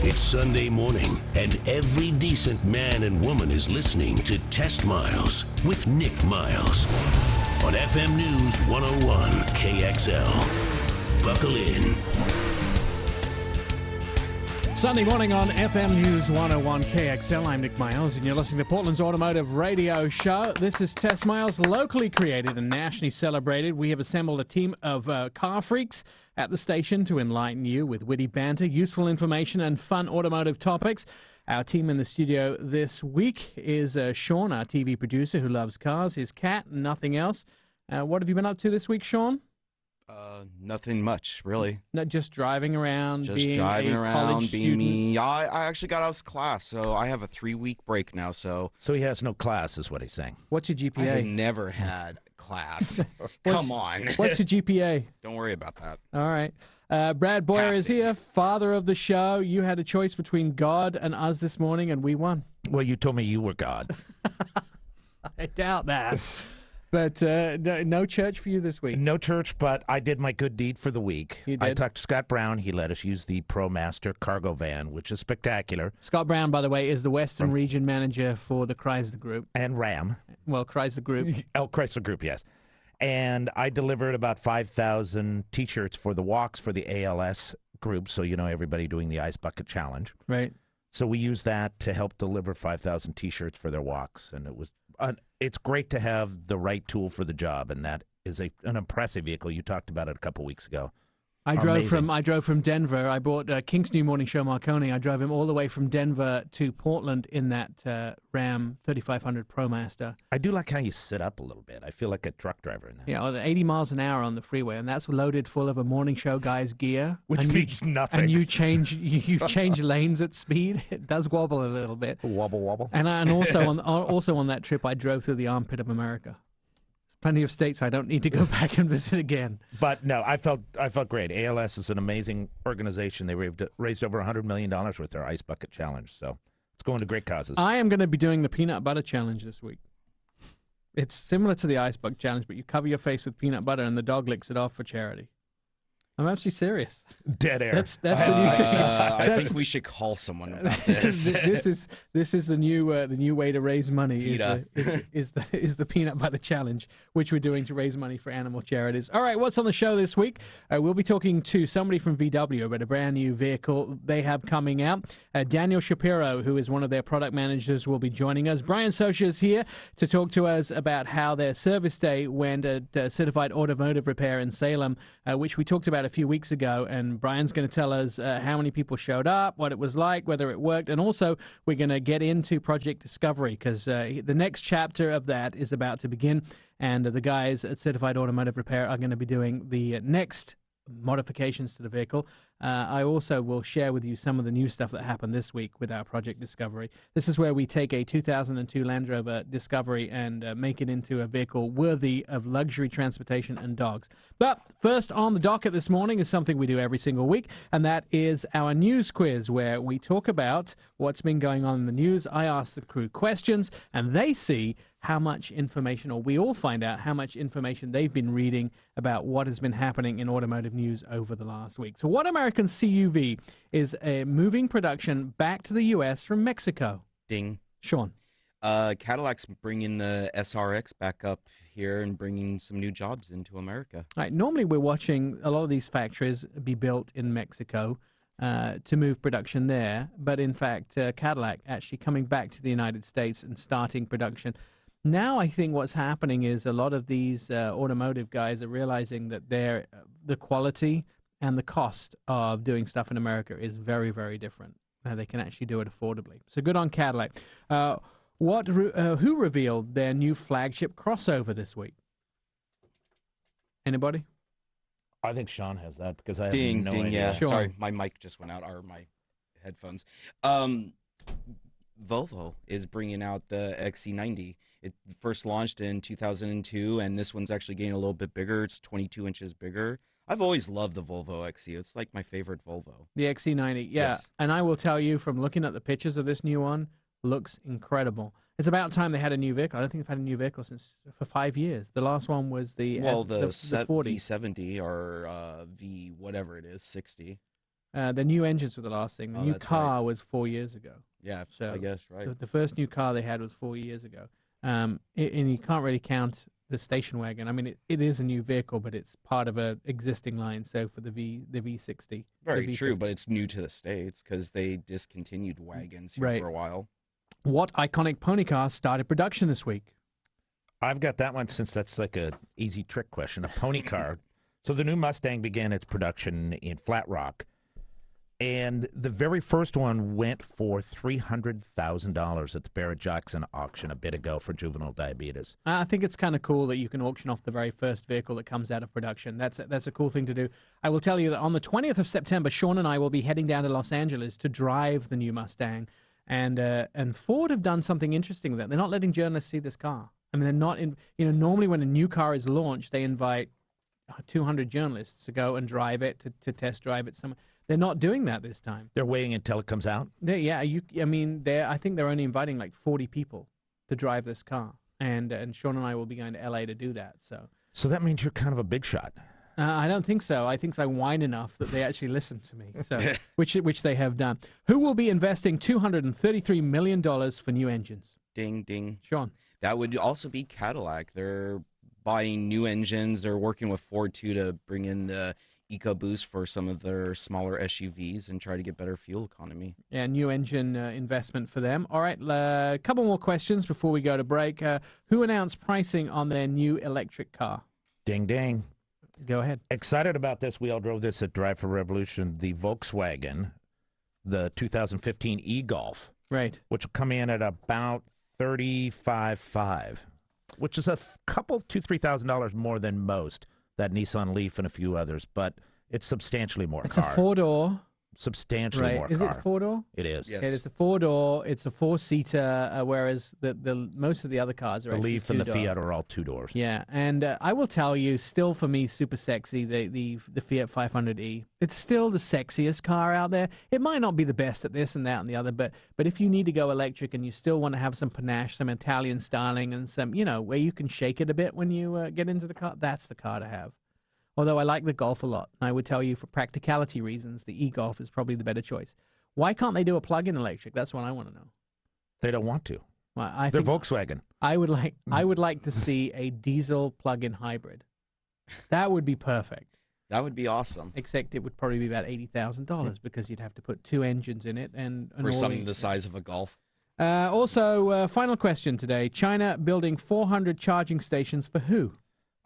It's Sunday morning, and every decent man and woman is listening to Test Miles with Nick Miles on FM News 101 KXL. Buckle in. Sunday morning on FM News 101 KXL. I'm Nick Miles, and you're listening to Portland's Automotive Radio Show. This is Test Miles, locally created and nationally celebrated. We have assembled a team of car freaks at the station to enlighten you with witty banter, useful information, and fun automotive topics. Our team in the studio this week is Sean, our TV producer who loves cars, his cat, nothing else. What have you been up to this week, Sean? Nothing much, really. Not just driving around, Just being driving a around, college being student. me. I actually got out of class, so I have a 3-week break now. So he has no class, is what he's saying. What's your I have GPA? never had class. Come on. What's your GPA? Don't worry about that. All right. Brad Boyer is Passing. here, father of the show. You had a choice between God and us this morning, and we won. Well, you told me you were God. I doubt that. But no church for you this week. No church, but I did my good deed for the week. You I did? talked to Scott Brown. He let us use the ProMaster cargo van, which is spectacular. Scott Brown, by the way, is the Western Region Manager for the Chrysler Group. And Ram. Well, Chrysler Group. Chrysler Group, yes. And I delivered about 5,000 T-shirts for the walks for the ALS group, so you know everybody doing the Ice Bucket Challenge. Right. So we used that to help deliver 5,000 T-shirts for their walks, and it was it's great to have the right tool for the job, and that is an impressive vehicle. You talked about it a couple weeks ago. I drove Amazing. from Denver. I bought King's New Morning Show Marconi. I drove him all the way from Denver to Portland in that Ram 3500 ProMaster. I do like how you sit up a little bit. I feel like a truck driver in that. Yeah, 80 miles an hour on the freeway, and that's loaded full of a morning show guy's gear. Which and means nothing. And you change lanes at speed. It does wobble a little bit. Wobble, wobble. And also on that trip, I drove through the armpit of America. There's plenty of states I don't need to go back and visit again. But no, I felt great. ALS is an amazing organization. They raised over $100 million with their Ice Bucket Challenge. So it's going to great causes. I am going to be doing the peanut butter challenge this week. It's similar to the Ice Bucket Challenge, but you cover your face with peanut butter and the dog licks it off for charity. I'm actually serious. Dead air. That's the new thing. I think we should call someone about this. this is the new way to raise money PETA. is the peanut butter challenge, which we're doing to raise money for animal charities. All right, what's on the show this week? We'll be talking to somebody from VW about a brand new vehicle they have coming out. Daniel Shapiro, who is one of their product managers, will be joining us. Brian Socha is here to talk to us about how their service day went at Certified Automotive Repair in Salem, which we talked about a few weeks ago, and Brian's going to tell us how many people showed up, what it was like, whether it worked, and also we're going to get into Project Discovery because the next chapter of that is about to begin, and the guys at Certified Automotive Repair are going to be doing the next modifications to the vehicle. I also will share with you some of the new stuff that happened this week with our Project Discovery. This is where we take a 2002 Land Rover Discovery and make it into a vehicle worthy of luxury transportation and dogs. But first on the docket this morning is something we do every single week, and that is our news quiz, where we talk about what's been going on in the news. I ask the crew questions, and they see how much information, or we all find out how much information they've been reading about what has been happening in automotive news over the last week. So what American CUV is moving production back to the U.S. from Mexico? Ding. Sean. Cadillac's bringing the SRX back up here and bringing some new jobs into America. All right, normally we're watching a lot of these factories be built in Mexico to move production there, but in fact Cadillac actually coming back to the United States and starting production. Now I think what's happening is a lot of these automotive guys are realizing that the quality and the cost of doing stuff in America is very, very different. They can actually do it affordably. So good on Cadillac. Who revealed their new flagship crossover this week? Anybody? I think Sean has that because I have Ding, no ding, idea. yeah. Sure. Sorry, my mic just went out, or my headphones. Volvo is bringing out the XC90. It first launched in 2002, and this one's actually getting a little bit bigger. It's 22 inches bigger. I've always loved the Volvo XC. It's like my favorite Volvo. The XC90, yeah. Yes. And I will tell you from looking at the pictures of this new one, looks incredible. It's about time they had a new vehicle. I don't think they've had a new vehicle for 5 years. The last one was the 40. V70 or V whatever it is, 60. The new engines were the last thing. The Oh, new that's car was 4 years ago. Yeah, So, I guess, right. The first new car they had was 4 years ago. And you can't really count the station wagon. I mean, it is a new vehicle, but it's part of a existing line. So for the V60, Very the true, V50. but it's new to the States because they discontinued wagons here Right. for a while. What iconic pony car started production this week? I've got that one since that's like a easy trick question. A pony car. So the new Mustang began its production in Flat Rock, and the very first one went for $300,000 at the Barrett-Jackson auction a bit ago for juvenile diabetes. I think it's kind of cool that you can auction off the very first vehicle that comes out of production. That's a cool thing to do. I will tell you that on the 20th of September, Sean and I will be heading down to Los Angeles to drive the new Mustang, and Ford have done something interesting with that. They're not letting journalists see this car. I mean, they're not in. Normally when a new car is launched, they invite 200 journalists to go and drive it to test drive it somewhere. They're not doing that this time. They're waiting until it comes out. I think they're only inviting like 40 people to drive this car, and Sean and I will be going to LA to do that. So that means you're kind of a big shot. I don't think so. I think I whine enough that they actually listen to me. So which they have done. Who will be investing $233 million for new engines? Ding, ding. Sean. That would also be Cadillac. They're buying new engines. They're working with Ford, too, to bring in the EcoBoost for some of their smaller SUVs and try to get better fuel economy. Yeah, new engine investment for them. All right, a couple more questions before we go to break. Who announced pricing on their new electric car? Ding, ding. Go ahead. Excited about this. We all drove this at Drive for Revolution. The Volkswagen, the 2015 e-Golf, Right. which will come in at about $35,500, which is a couple, $2,000-$3,000 more than most. That Nissan Leaf and a few others, but it's substantially more It's car. a four-door. Substantially Right. more Is car. it four-door? It is. Yes. Okay, it's a four-door. It's a four-seater, whereas the most of the other cars are The actually Leaf and the two-door. Fiat are all two doors. Yeah, and I will tell you, still for me, super sexy, the Fiat 500e. It's still the sexiest car out there. It might not be the best at this and that and the other, but if you need to go electric and you still want to have some panache, some Italian styling, and some, where you can shake it a bit when you get into the car, that's the car to have. Although I like the Golf a lot, and I would tell you for practicality reasons, the e-Golf is probably the better choice. Why can't they do a plug-in electric? That's what I want to know. They don't want to. Well, They're Volkswagen. I would like to see a diesel plug-in hybrid. That would be perfect. That would be awesome. Except it would probably be about $80,000 because you'd have to put two engines in it and For something the size of a Golf. Also, final question today: China building 400 charging stations for who?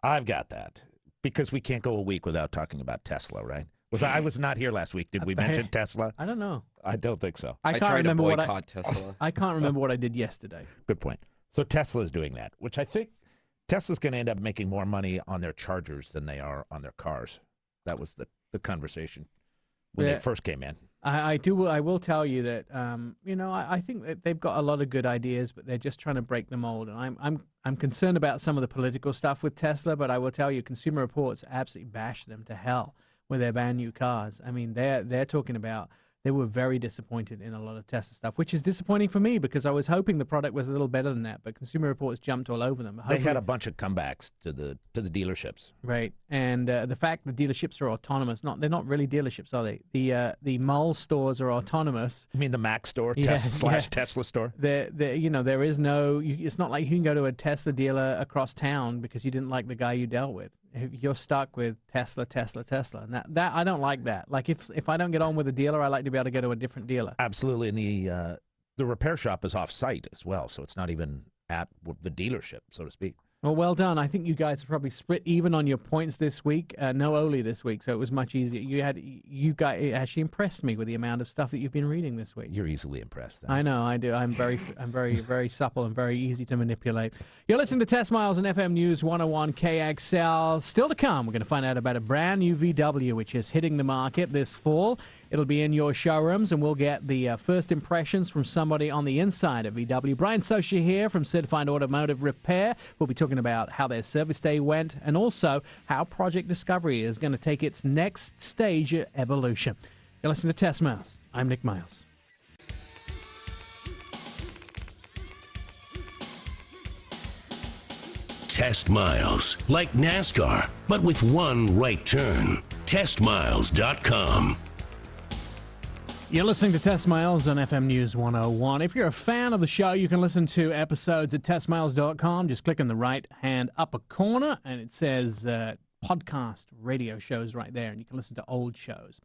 I've got that. Because we can't go a week without talking about Tesla, right? I was not here last week. Did we mention Tesla? I don't know. I don't think so. I can't tried remember to what boycott Tesla. I can't remember what I did yesterday. Good point. So Tesla is doing that, which I think Tesla's going to end up making more money on their chargers than they are on their cars. That was the conversation when Yeah. they first came in. I will tell you that I think that they've got a lot of good ideas, but they're just trying to break the mold. And I'm concerned about some of the political stuff with Tesla, but I will tell you, Consumer Reports absolutely bashed them to hell with their brand new cars. I mean, they're talking about. They were very disappointed in a lot of Tesla stuff, which is disappointing for me because I was hoping the product was a little better than that. But Consumer Reports jumped all over them. They had a bunch of comebacks to the dealerships. Right, and the fact the dealerships are autonomous, they're not really dealerships, are they? The mall stores are autonomous. You mean the Mac store, Yeah, Tesla store? There is no. It's not like you can go to a Tesla dealer across town because you didn't like the guy you dealt with. You're stuck with Tesla, and that I don't like that. Like if I don't get on with a dealer, I like to be able to go to a different dealer. Absolutely, and the repair shop is off-site as well, so it's not even at the dealership, so to speak. Well done. I think you guys are probably split even on your points this week. No Oli this week, so it was much easier. You guys it actually impressed me with the amount of stuff that you've been reading this week. You're easily impressed. Then. I know, I do. I'm very, very supple and very easy to manipulate. You're listening to Test Miles and FM News 101 KXL. Still to come, we're going to find out about a brand new VW which is hitting the market this fall. It'll be in your showrooms, and we'll get the first impressions from somebody on the inside of VW. Brian Socia here from Certified Automotive Repair. We'll be talking about how their service day went and also how Project Discovery is going to take its next stage of evolution. You're listening to Test Miles. I'm Nick Miles. Test Miles, like NASCAR, but with one right turn. TestMiles.com. You're listening to Test Miles on FM News 101. If you're a fan of the show, you can listen to episodes at testmiles.com. Just click in the right-hand upper corner, and it says podcast radio shows right there, and you can listen to old shows.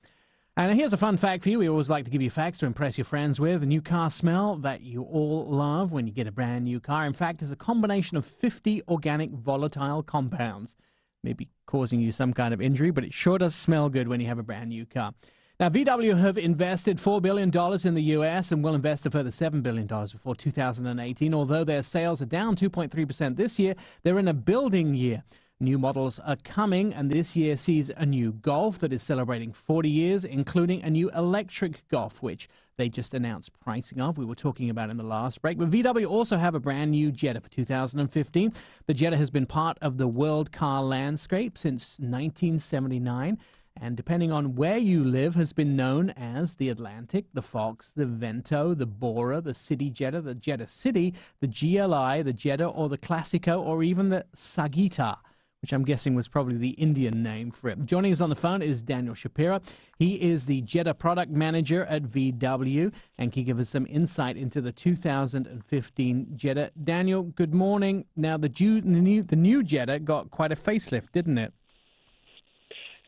And here's a fun fact for you. We always like to give you facts to impress your friends with. The new car smell that you all love when you get a brand new car, in fact, is a combination of 50 organic volatile compounds. Maybe causing you some kind of injury, but it sure does smell good when you have a brand new car. Now, VW have invested $4 billion in the U.S. and will invest a further $7 billion before 2018. Although their sales are down 2.3% this year, they're in a building year. New models are coming, and this year sees a new Golf that is celebrating 40 years, including a new electric Golf, which they just announced pricing of. We were talking about in the last break. But VW also have a brand new Jetta for 2015. The Jetta has been part of the world car landscape since 1979. And depending on where you live, has been known as the Atlantic, the Fox, the Vento, the Bora, the City Jetta, the Jetta City, the GLI, the Jetta, or the Classico, or even the Sagita, which I'm guessing was probably the Indian name for it. Joining us on the phone is Daniel Shapiro. He is the Jetta product manager at VW, and can give us some insight into the 2015 Jetta. Daniel, good morning. Now, the new Jetta got quite a facelift, didn't it?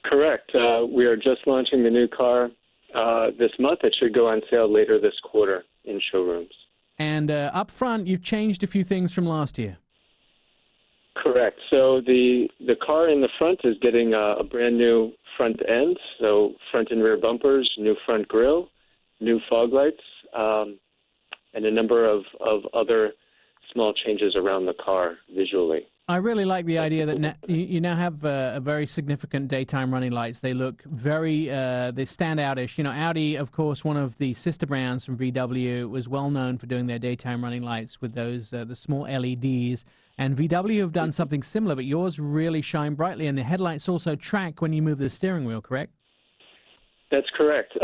Correct. We are just launching the new car this month. It should go on sale later this quarter in showrooms. And up front, you've changed a few things from last year. Correct. So the car in the front is getting a brand new front end, so front and rear bumpers, new front grille, new fog lights, and a number of other small changes around the car visually. I really like the idea that you now have a very significant daytime running lights. They look very, they stand outish. You know, Audi, of course, one of the sister brands from VW, was well known for doing their daytime running lights with those, the small LEDs. And VW have done something similar, but yours really shine brightly, and the headlights also track when you move the steering wheel, correct? That's correct.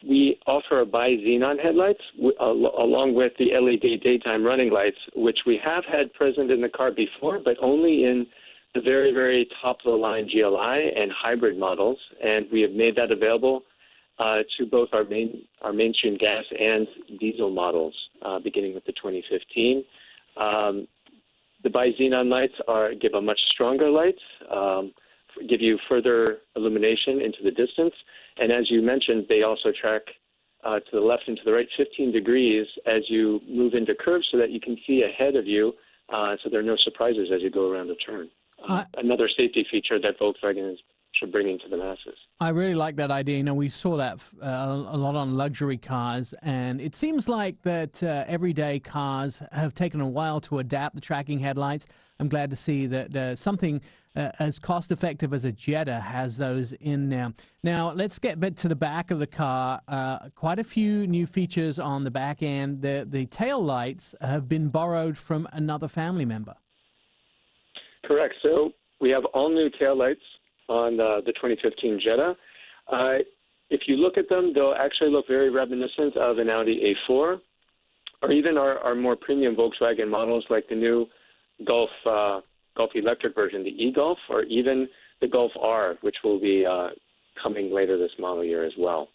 We offer a bi-xenon headlights along with the LED daytime running lights, which we have had present in the car before, but only in the very, very top-of-the-line GLI and hybrid models. And we have made that available to both our mainstream gas and diesel models, beginning with the 2015. The bi-xenon lights give a much stronger light, give you further illumination into the distance. And as you mentioned, they also track to the left and to the right 15 degrees as you move into curves so that you can see ahead of you, so there are no surprises as you go around a turn. Another safety feature that Volkswagen is bringing to the masses. I really like that idea. You know, we saw that a lot on luxury cars, and it seems like that everyday cars have taken a while to adapt the tracking headlights. I'm glad to see that something as cost-effective as a Jetta has those in now. Now, let's get back to the back of the car. Quite a few new features on the back end. The tail lights have been borrowed from another family member. Correct. So we have all new tail lights on the 2015 Jetta. If you look at them, they'll actually look very reminiscent of an Audi A4, or even our more premium Volkswagen models like the new Golf electric version, the e-Golf, or even the Golf R, which will be coming later this model year as well.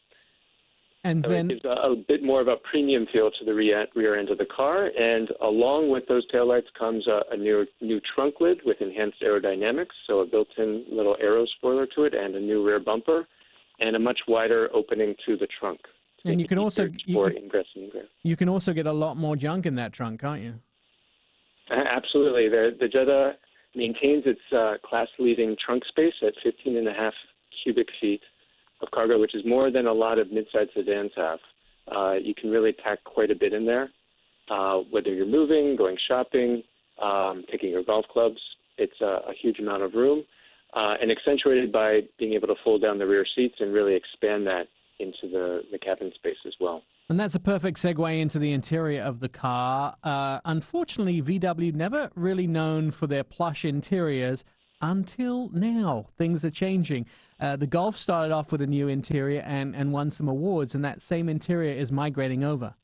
And so then it gives a bit more of a premium feel to the rear end of the car, and along with those taillights comes a new trunk lid with enhanced aerodynamics, so a built-in little aero spoiler to it, and a new rear bumper, and a much wider opening to the trunk. And you can also ingress and egress. You can also get a lot more junk in that trunk, can't you? Absolutely. The Jetta maintains its class-leading trunk space at 15.5 cubic feet of cargo, which is more than a lot of mid-size sedans have. You can really pack quite a bit in there, whether you're moving, going shopping, taking your golf clubs. It's a huge amount of room, and accentuated by being able to fold down the rear seats and really expand that into the cabin space as well. And that's a perfect segue into the interior of the car. Unfortunately, VW never really known for their plush interiors until now. Things are changing. The Golf started off with a new interior and won some awards, and that same interior is migrating over.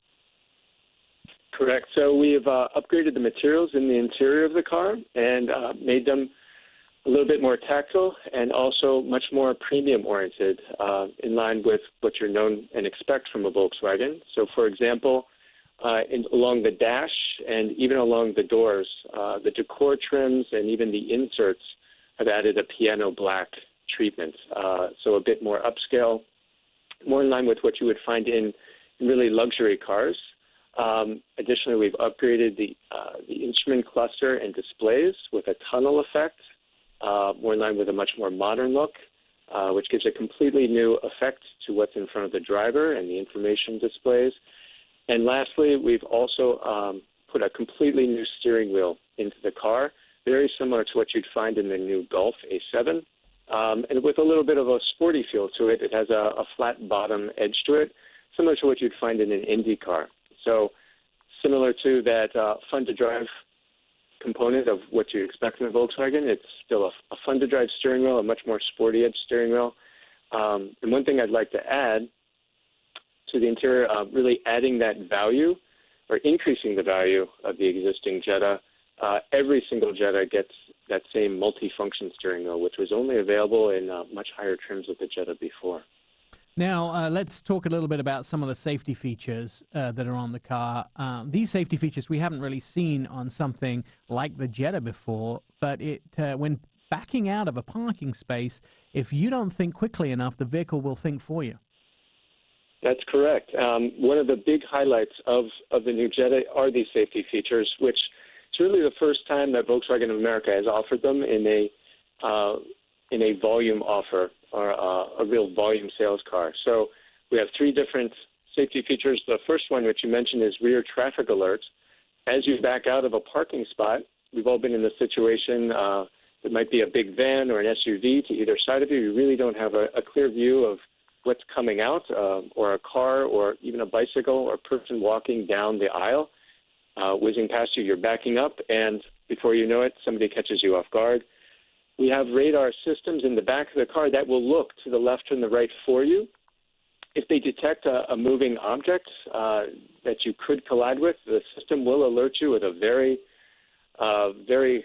Correct. So we've upgraded the materials in the interior of the car and made them a little bit more tactile, and also much more premium-oriented, in line with what you're known and expect from a Volkswagen. So, for example, along the dash and even along the doors, the decor trims and even the inserts have added a piano black treatment, so a bit more upscale, more in line with what you would find in really luxury cars. Additionally, we've upgraded the instrument cluster and displays with a tunnel effect, more in line with a much more modern look, which gives a completely new effect to what's in front of the driver and the information displays. And lastly, we've also put a completely new steering wheel into the car, very similar to what you'd find in the new Golf A7, and with a little bit of a sporty feel to it. It has a flat bottom edge to it, similar to what you'd find in an Indy car. So similar to that fun-to-drive component of what you expect from a Volkswagen, it's still a fun-to-drive steering wheel, a much more sporty edge steering wheel. And one thing I'd like to add to the interior, really adding that value or increasing the value of the existing Jetta. Every single Jetta gets that same multifunction steering wheel, which was only available in much higher trims of the Jetta before. Now, let's talk a little bit about some of the safety features that are on the car. These safety features we haven't really seen on something like the Jetta before, but when backing out of a parking space, if you don't think quickly enough, the vehicle will think for you. That's correct. One of the big highlights of the new Jetta are these safety features, which it's really the first time that Volkswagen of America has offered them in a volume offer or a real volume sales car. So we have three different safety features. The first one, which you mentioned, is rear traffic alerts. As you back out of a parking spot, we've all been in the situation. It might be a big van or an SUV to either side of you. You really don't have a clear view of what's coming out, or a car or even a bicycle or person walking down the aisle, whizzing past you. You're backing up, and before you know it, somebody catches you off guard. We have radar systems in the back of the car that will look to the left and the right for you. If they detect a moving object that you could collide with, the system will alert you with a very, very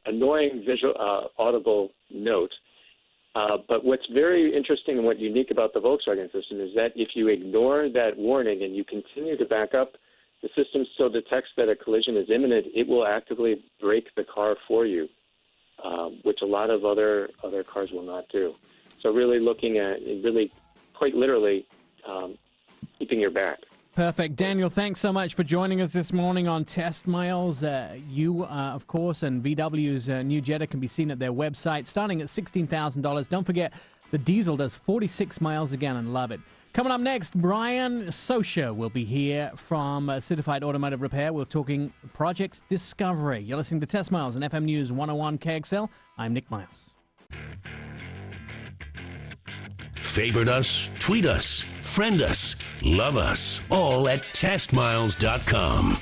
annoying visual, audible note. But what's very interesting and what's unique about the Volkswagen system is that if you ignore that warning and you continue to back up, the system still detects that a collision is imminent. It will actively brake the car for you, which a lot of other cars will not do. So really looking at, really quite literally, keeping your back. Perfect. Daniel, thanks so much for joining us this morning on Test Miles. You, of course, and VW's new Jetta can be seen at their website, starting at $16,000. Don't forget, the diesel does 46 miles a gallon. Love it. Coming up next, Brian Sosha will be here from Certified Automotive Repair. We're talking Project Discovery. You're listening to Test Miles on FM News 101 KXL. I'm Nick Miles. Favorite us, tweet us, friend us, love us, all at testmiles.com.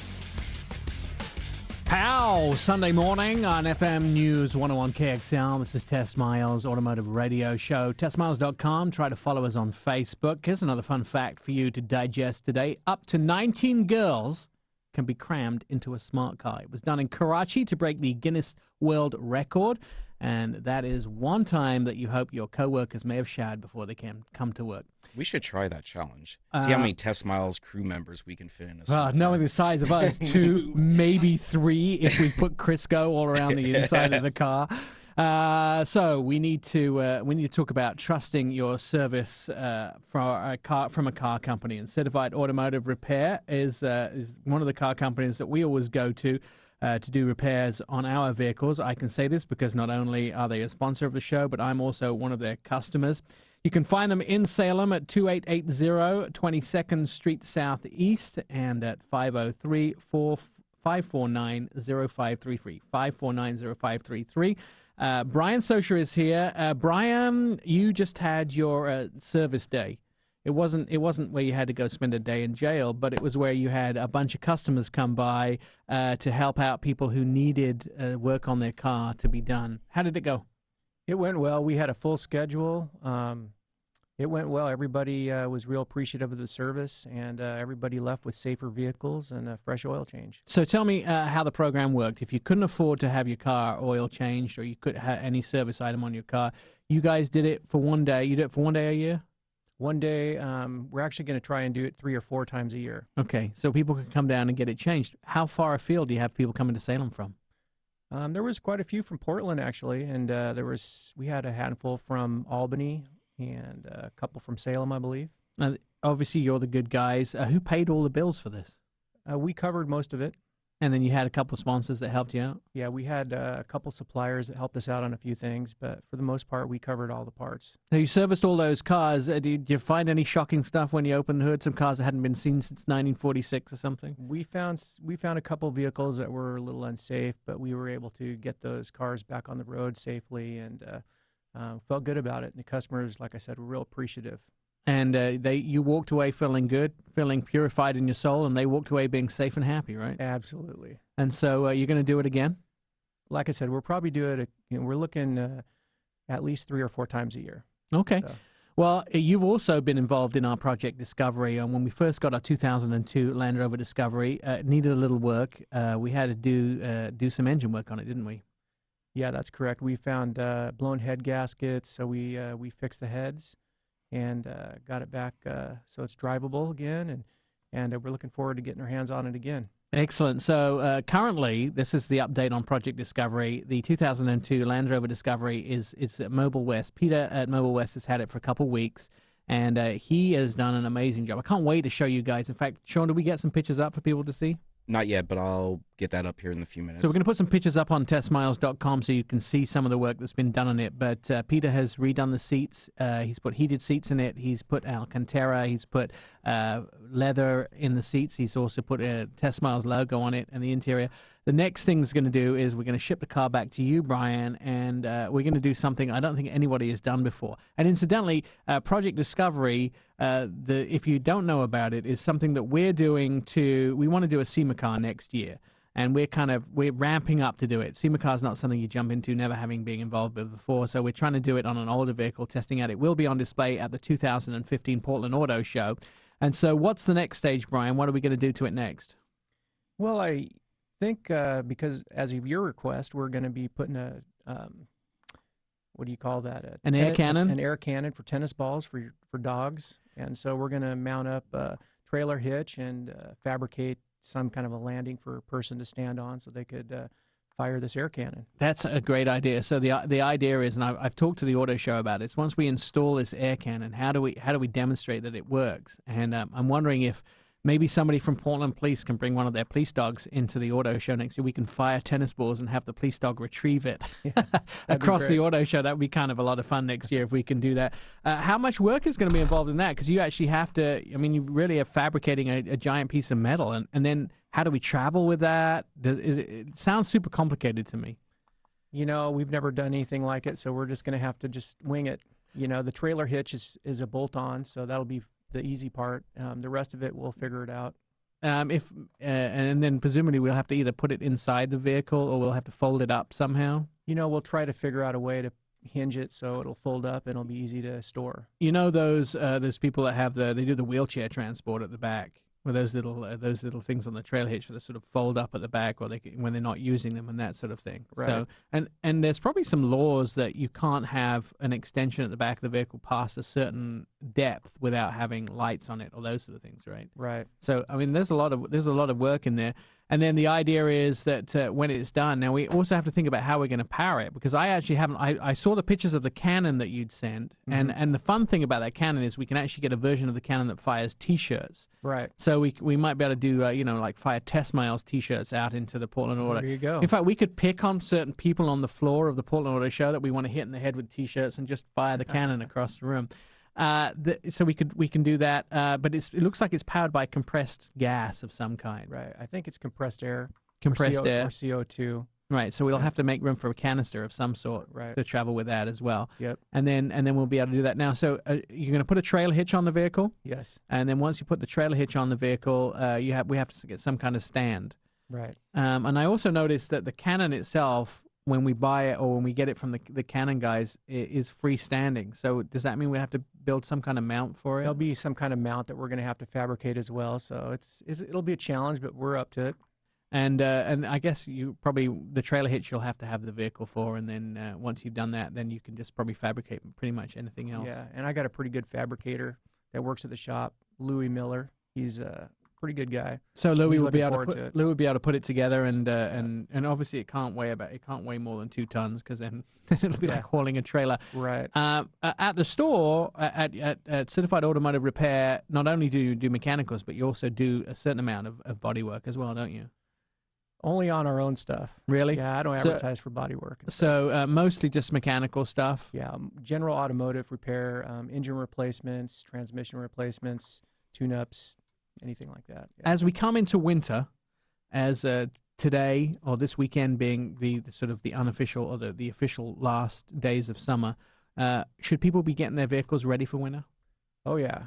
Pow! Sunday morning on FM News 101 KXL. This is Test Miles Automotive Radio Show. Testmiles.com. Try to follow us on Facebook. Here's another fun fact for you to digest today. Up to 19 girls can be crammed into a smart car. It was done in Karachi to break the Guinness World Record. And that is one time that you hope your coworkers may have showered before they can come to work. We should try that challenge. See how many Test Miles crew members we can fit in a small knowing car. the size of us, 2, maybe 3 if we put Crisco all around the inside of the car. So we need to talk about trusting your service from a car company. And Certified Automotive Repair is one of the car companies that we always go to do repairs on our vehicles. I can say this because not only are they a sponsor of the show, but I'm also one of their customers. You can find them in Salem at 2880 22nd Street Southeast and at 503-549-0533. 549-0533. Brian Sosha is here. Brian, you just had your service day. It wasn't where you had to go spend a day in jail, but it was where you had a bunch of customers come by to help out people who needed work on their car to be done. How did it go? It went well. We had a full schedule. It went well. Everybody was real appreciative of the service, and everybody left with safer vehicles and a fresh oil change. So tell me how the program worked. If you couldn't afford to have your car oil changed, or you could have any service item on your car, you guys did it for one day. You did it for one day a year? One day, we're actually going to try and do it 3 or 4 times a year. Okay, so people can come down and get it changed. How far afield do you have people coming to Salem from? There was quite a few from Portland, actually, and we had a handful from Albany and a couple from Salem, I believe. Now, obviously, you're the good guys. Who paid all the bills for this? We covered most of it. And then you had a couple of sponsors that helped you out? Yeah, we had a couple suppliers that helped us out on a few things, but for the most part, we covered all the parts. So you serviced all those cars. Did you find any shocking stuff when you opened the hood? Some cars that hadn't been seen since 1946 or something? We found a couple vehicles that were a little unsafe, but we were able to get those cars back on the road safely and felt good about it. And the customers, like I said, were real appreciative. And you walked away feeling good, feeling purified in your soul, and they walked away being safe and happy, right? Absolutely. And so you're going to do it again? Like I said, we'll probably do it. We're looking at least 3 or 4 times a year. Okay. So. Well, you've also been involved in our Project Discovery. And when we first got our 2002 Land Rover Discovery, it needed a little work. We had to do some engine work on it, didn't we? Yeah, that's correct. We found blown head gaskets, so we fixed the heads and got it back so it's drivable again, and we're looking forward to getting our hands on it again. Excellent. So currently, this is the update on Project Discovery. The 2002 Land Rover Discovery is at Mobile West. Peter at Mobile West has had it for a couple weeks, and he has done an amazing job. I can't wait to show you guys. In fact, Sean, did we get some pictures up for people to see? Not yet, but I'll get that up here in a few minutes. So we're going to put some pictures up on testmiles.com so you can see some of the work that's been done on it. But Peter has redone the seats. He's put heated seats in it. He's put Alcantara. He's put leather in the seats. He's also put a Test Miles logo on it and the interior. The next thing he's going to do is we're going to ship the car back to you, Brian, and we're going to do something I don't think anybody has done before. And incidentally, Project Discovery, if you don't know about it, is something that we're doing we want to do a SEMA car next year. And we're ramping up to do it. SEMA car is not something you jump into, never having been involved with before. So we're trying to do it on an older vehicle, testing out. It will be on display at the 2015 Portland Auto Show. And so what's the next stage, Brian? What are we going to do to it next? Well, I think because as of your request, we're going to be putting a what do you call that? An air cannon? An air cannon for tennis balls for dogs. And so we're going to mount up a trailer hitch and fabricate some kind of a landing for a person to stand on so they could fire this air cannon. That's a great idea. So the idea is, and I've talked to the auto show about it, once we install this air cannon, how do we demonstrate that it works? And I'm wondering if maybe somebody from Portland Police can bring one of their police dogs into the auto show next year. We can fire tennis balls and have the police dog retrieve it across the auto show. That would be kind of a lot of fun next year if we can do that. How much work is going to be involved in that? Because you actually have to, you really are fabricating a giant piece of metal. And then how do we travel with that? It sounds super complicated to me. We've never done anything like it, so we're just going to have to just wing it. The trailer hitch is a bolt-on, so that'll be the easy part. The rest of it, we'll figure it out. And then presumably we'll have to either put it inside the vehicle or we'll have to fold it up somehow. We'll try to figure out a way to hinge it so it'll fold up and it'll be easy to store. Those people that they do the wheelchair transport at the back with those little things on the trail hitch that sort of fold up at the back, or when they're not using them and that sort of thing. Right. So and there's probably some laws that you can't have an extension at the back of the vehicle past a certain depth without having lights on it or those sort of things, right? Right. So there's a lot of work in there. And then the idea is that when it's done, now we also have to think about how we're going to power it, because I actually haven't. I saw the pictures of the cannon that you'd sent, and the fun thing about that cannon is we can actually get a version of the cannon that fires T-shirts. Right. So we might be able to do like fire Test Miles T-shirts out into the Portland Auto. There you go. In fact, we could pick on certain people on the floor of the Portland Auto Show that we want to hit in the head with T-shirts and just fire the cannon across the room. So we can do that, but it looks like it's powered by compressed gas of some kind. Right. I think it's compressed air. Compressed air. Or CO2. Right. So we'll have to make room for a canister of some sort to travel with that as well. Yep. And then we'll be able to do that. Now, so you're going to put a trailer hitch on the vehicle? Yes. And then once you put the trailer hitch on the vehicle, we have to get some kind of stand. Right. And I also noticed that the cannon itself when we buy it or when we get it from the Canon guys is freestanding. So does that mean we have to build some kind of mount for it? There'll be some kind of mount that we're going to have to fabricate as well. So it'll be a challenge, but we're up to it. And I guess you probably the trailer hitch you'll have to have the vehicle for, and then once you've done that, then you can just probably fabricate pretty much anything else. Yeah, and I got a pretty good fabricator that works at the shop, Louis Miller. He's a pretty good guy. So Louis He's will be looking able to forward to it. Louis will be able to put it together, and obviously it can't weigh more than 2 tons, because then it'll be Yeah. like hauling a trailer. Right. At the store at Certified Automotive Repair, not only do you do mechanicals, but you also do a certain amount of body work as well, don't you? Only on our own stuff. Really? Yeah, I don't So- advertise for body work. So mostly just mechanical stuff. Yeah, general automotive repair, engine replacements, transmission replacements, tune-ups, anything like that. Yeah. As we come into winter, as today or this weekend being the sort of the unofficial or the official last days of summer, should people be getting their vehicles ready for winter? Oh yeah,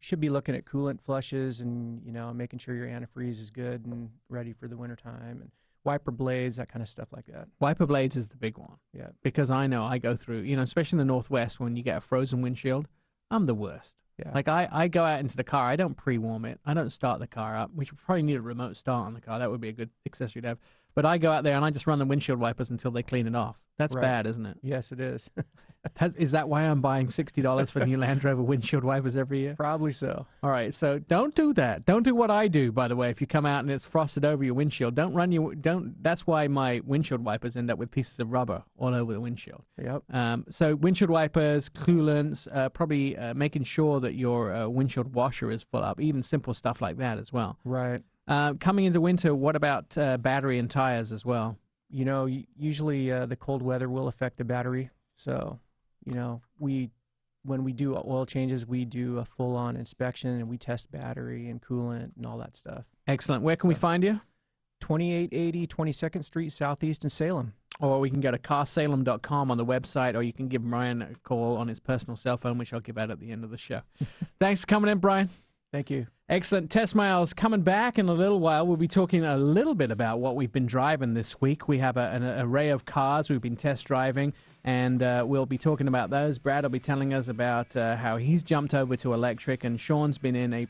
should be looking at coolant flushes and making sure your antifreeze is good and ready for the wintertime, and wiper blades, that kind of stuff like that. Wiper blades is the big one. Yeah. Because I know I go through, especially in the Northwest, when you get a frozen windshield, I'm the worst. Yeah. Like I go out into the car, I don't pre-warm it, I don't start the car up, which would probably need a remote start on the car. That would be a good accessory to have. But I go out there and I just run the windshield wipers until they clean it off. That's Right. bad, isn't it? Yes, it is. Is that why I'm buying $60 for new Land Rover windshield wipers every year? Probably so. All right, so don't do that. Don't do what I do, by the way. If you come out and it's frosted over your windshield, that's why my windshield wipers end up with pieces of rubber all over the windshield. Yep. So windshield wipers, coolants, probably making sure that your windshield washer is full up, even simple stuff like that as well. Right. Coming into winter, what about battery and tires as well? Usually the cold weather will affect the battery. So, when we do oil changes, we do a full-on inspection and we test battery and coolant and all that stuff. Excellent. Where can we find you? 2880 22nd Street Southeast in Salem. Or we can go to carsalem.com on the website, or you can give Brian a call on his personal cell phone, which I'll give out at the end of the show. Thanks for coming in, Brian. Thank you. Excellent. Test Miles coming back in a little while. We'll be talking a little bit about what we've been driving this week. We have an array of cars we've been test driving, and we'll be talking about those. Brad will be telling us about how he's jumped over to electric, and Sean's been in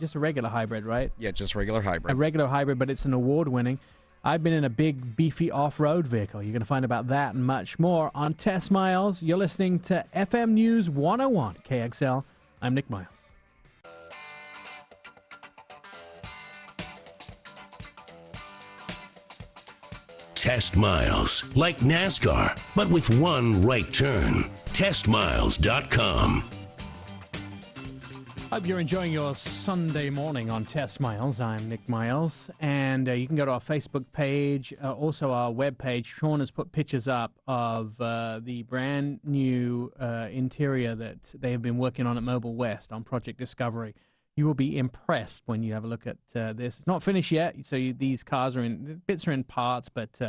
just a regular hybrid, right? Yeah, just regular A hybrid. regular hybrid, but it's an award-winning. I've been in a big, beefy off-road vehicle. You're going to find about that and much more on Test Miles. You're listening to FM News 101 KXL. I'm Nick Miles. Test Miles, like NASCAR, but with one right turn. TestMiles.com. Hope you're enjoying your Sunday morning on Test Miles. I'm Nick Miles, and you can go to our Facebook page, also our webpage. Sean has put pictures up of the brand new interior that they have been working on at Mobile West on Project Discovery. You will be impressed when you have a look at this. It's not finished yet, so these cars bits are in parts, but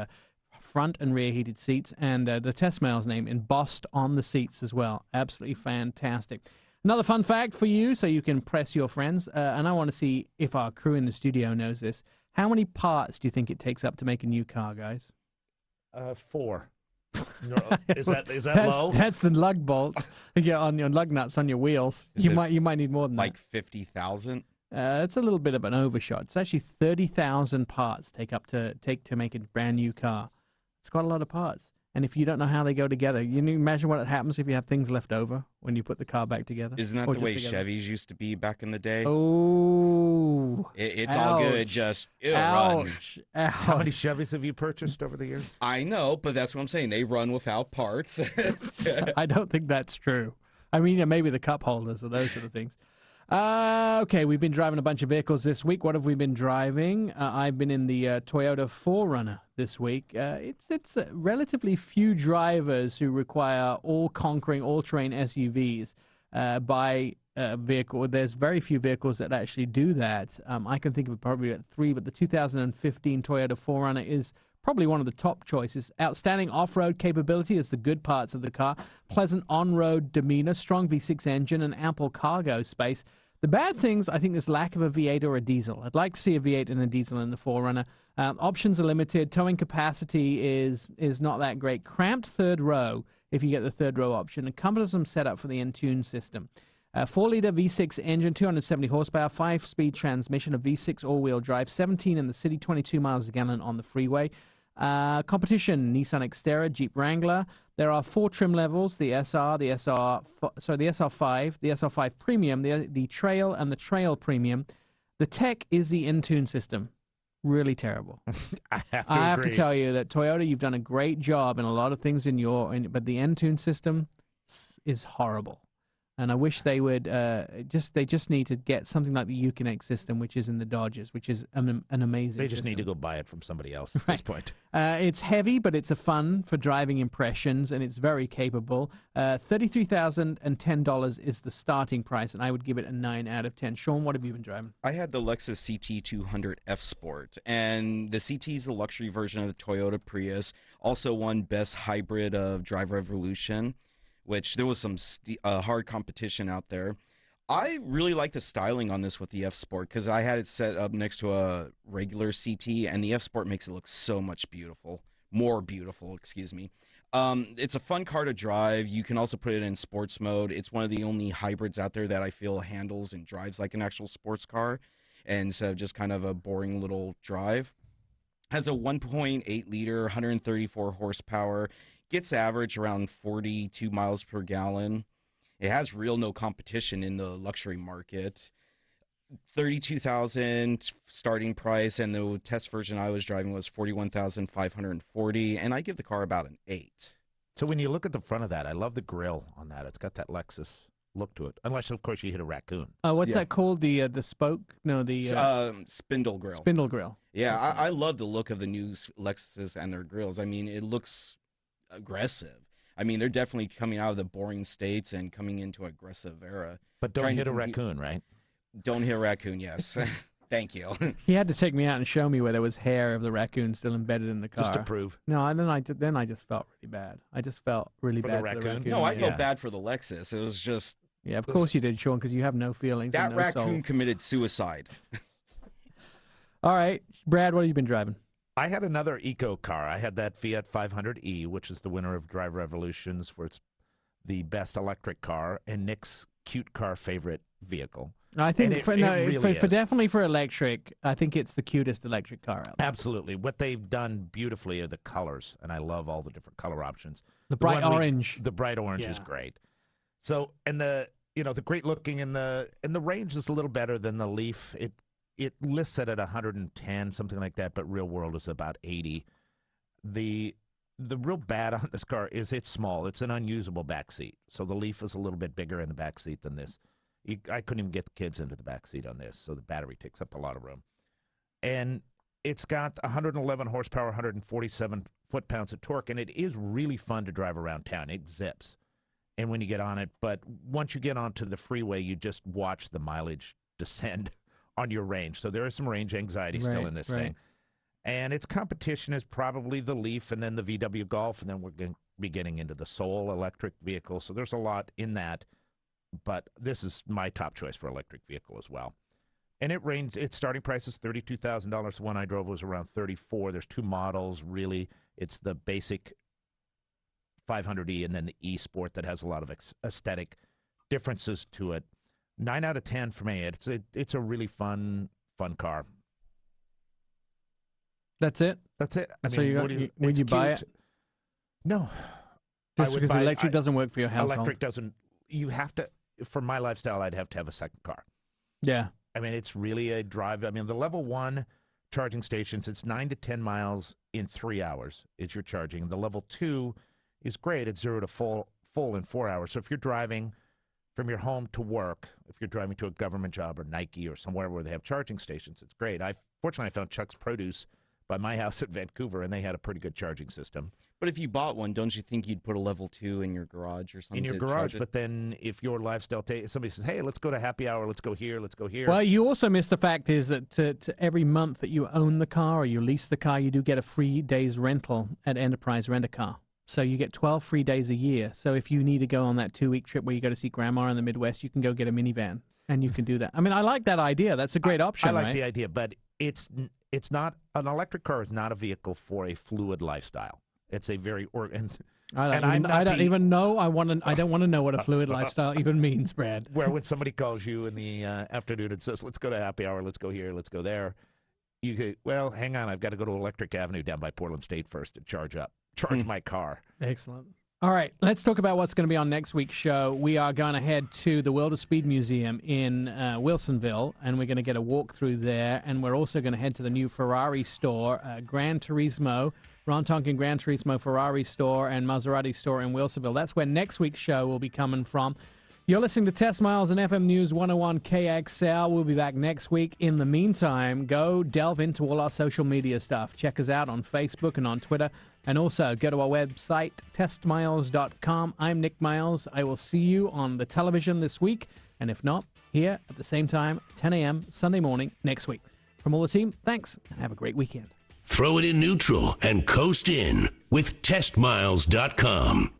front and rear heated seats, and the Test Miles name embossed on the seats as well. Absolutely fantastic. Another fun fact for you, so you can press your friends, and I want to see if our crew in the studio knows this. How many parts do you think it takes up to make a new car, guys? 4. Is that low? That's the lug bolts. On your lug nuts on your wheels. Is You it might need more than Like 50,000? that. It's a little bit of an overshot. It's actually 30,000 parts take to make a brand new car. It's quite a lot of parts. And if you don't know how they go together, you can imagine what happens if you have things left over when you put the car back together. Isn't that Or the just way together. Chevys used to be back in the day? Oh, It's all good, ouch. just it'll run. ouch, How many ouch. Chevys have you purchased over the years? I know, but that's what I'm saying. They run without parts. I don't think that's true. I mean, yeah, maybe the cup holders or those sort of things. Okay, we've been driving a bunch of vehicles this week. What have we been driving? I've been in the Toyota 4Runner this week. It's relatively few drivers who require all-conquering, all-terrain SUVs by vehicle. There's very few vehicles that actually do that. I can think of probably 3, but the 2015 Toyota 4Runner is probably one of the top choices. Outstanding off-road capability is the good parts of the car. Pleasant on-road demeanor, strong V6 engine, and ample cargo space. The bad things, I think, is lack of a V8 or a diesel. I'd like to see a V8 and a diesel in the 4Runner. Options are limited. Towing capacity is not that great. Cramped third row if you get the third row option. A cumbersome setup for the Entune system. 4-liter V6 engine, 270 horsepower, 5-speed transmission, a V6 all-wheel drive, 17 in the city, 22 miles a gallon on the freeway. Competition: Nissan Xterra, Jeep Wrangler. There are 4 trim levels: the SR, the SR5, the SR5 Premium, the Trail, and the Trail Premium. The tech is the Entune system. Really terrible. I have to I have to agree. tell you that Toyota, you've done a great job in a lot of things but the Entune system is horrible. And I wish they would they just need to get something like the Uconnect system, which is in the Dodges, which is an amazing They just system. need to go buy it from somebody else at this point. It's heavy, but it's a fun for driving impressions, and it's very capable. $33,010 is the starting price, and I would give it a 9 out of 10. Sean, what have you been driving? I had the Lexus CT200 F Sport, and the CT is the luxury version of the Toyota Prius. Also won Best Hybrid of Drive Revolution, which there was some hard competition out there. I really like the styling on this with the F Sport because I had it set up next to a regular CT, and the F Sport makes it look so much more beautiful, excuse me. It's a fun car to drive. You can also put it in sports mode. It's one of the only hybrids out there that I feel handles and drives like an actual sports car, and instead of just kind of a boring little drive. Has a 1.8 liter, 134 horsepower. Gets average around 42 miles per gallon. It has no competition in the luxury market. $32,000 starting price, and the test version I was driving was $41,540, and I give the car about an 8. So when you look at the front of that, I love the grille on that. It's got that Lexus look to it. Unless, of course, you hit a raccoon. What's Yeah. that called? The spoke? No, the Spindle grill. spindle grill. Yeah, I love the look of the new Lexus and their grills. I mean, it looks aggressive. I mean, they're definitely coming out of the boring states and coming into aggressive era. But don't Trying hit to a compete- raccoon, right? Don't hit a raccoon, yes. Thank you. He had to take me out and show me where there was hair of the raccoon still embedded in the car. Just to prove. No, and then I just felt really bad. I just felt really For the bad for the raccoon? raccoon. No, I yeah. felt bad for the Lexus. It was just Yeah, of course you did, Sean, because you have no feelings. that and no raccoon soul. committed suicide. All right, Brad, what have you been driving? I had another eco car. I had that Fiat 500e, which is the winner of Drive Revolutions for the best electric car and Nick's cute car favorite vehicle. I think it for really is. definitely for electric, I think it's the cutest electric car out there. Absolutely. What they've done beautifully are the colors, and I love all the different color options. The bright one we- orange. The bright orange is Yeah. great. So, and the great looking and the range is a little better than the Leaf. It lists it at 110, something like that, but real world is about 80. The real bad on this car is it's small. It's an unusable back seat. So the Leaf is a little bit bigger in the back seat than this. I couldn't even get the kids into the back seat on this, so the battery takes up a lot of room. And it's got 111 horsepower, 147 foot-pounds of torque, and it is really fun to drive around town. It zips. And when you get on it, but once you get onto the freeway, you just watch the mileage descend on your range. So there is some range anxiety still Right, in this right. thing. And its competition is probably the Leaf and then the VW Golf, and then we're going to be getting into the Soul electric vehicle. So there's a lot in that, but this is my top choice for electric vehicle as well. And its starting price is $32,000. The one I drove was around $34,000. There's 2 models, really. It's the basic 500e and then the E-Sport that has a lot of aesthetic differences to it. 9 out of 10 for me. It's a really fun car. That's it. That's it. So you got- what do would it's you buy cute. No. Just I would because buy- electric doesn't work for your household. Electric doesn't. You have to. For my lifestyle, I'd have to have a second car. Yeah. I mean, it's really a drive. I mean, the level 1 charging stations, it's 9 to 10 miles in 3 hours is your charging. The level 2 is great. It's 0 to full in 4 hours. So if you're driving from your home to work, if you're driving to a government job or Nike or somewhere where they have charging stations, it's great. Fortunately, I found Chuck's Produce by my house at Vancouver, and they had a pretty good charging system. But if you bought one, don't you think you'd put a level 2 in your garage or something? In your to garage, charge it? but then if your lifestyle, somebody says, hey, let's go to happy hour, let's go here, let's go here. Well, you also miss the fact is that to every month that you own the car or you lease the car, you do get a free day's rental at Enterprise Rent-A-Car. So you get 12 free days a year. So if you need to go on that 2-week trip where you go to see grandma in the Midwest, you can go get a minivan. And you can do that. I mean, I like that idea. That's a great option, I like right? the idea, but it's not an electric car is not a vehicle for a fluid lifestyle. It's a very I don't even know. I don't want to know what a fluid lifestyle even means, Brad. where when somebody calls you in the afternoon and says, "Let's go to happy hour. Let's go here. Let's go there," you say, "Well, hang on. I've got to go to Electric Avenue down by Portland State first to charge my car." Excellent. All right, let's talk about what's going to be on next week's show. We are going to head to the World of Speed Museum in Wilsonville, and we're going to get a walk through there. And we're also going to head to the new Ferrari store, Gran Turismo, Ron Tonkin Gran Turismo Ferrari store and Maserati store in Wilsonville. That's where next week's show will be coming from. You're listening to Test Miles and FM News 101 KXL. We'll be back next week. In the meantime, go delve into all our social media stuff. Check us out on Facebook and on Twitter. And also, go to our website, testmiles.com. I'm Nick Miles. I will see you on the television this week. And if not, here at the same time, 10 a.m. Sunday morning next week. From all the team, thanks, and have a great weekend. Throw it in neutral and coast in with testmiles.com.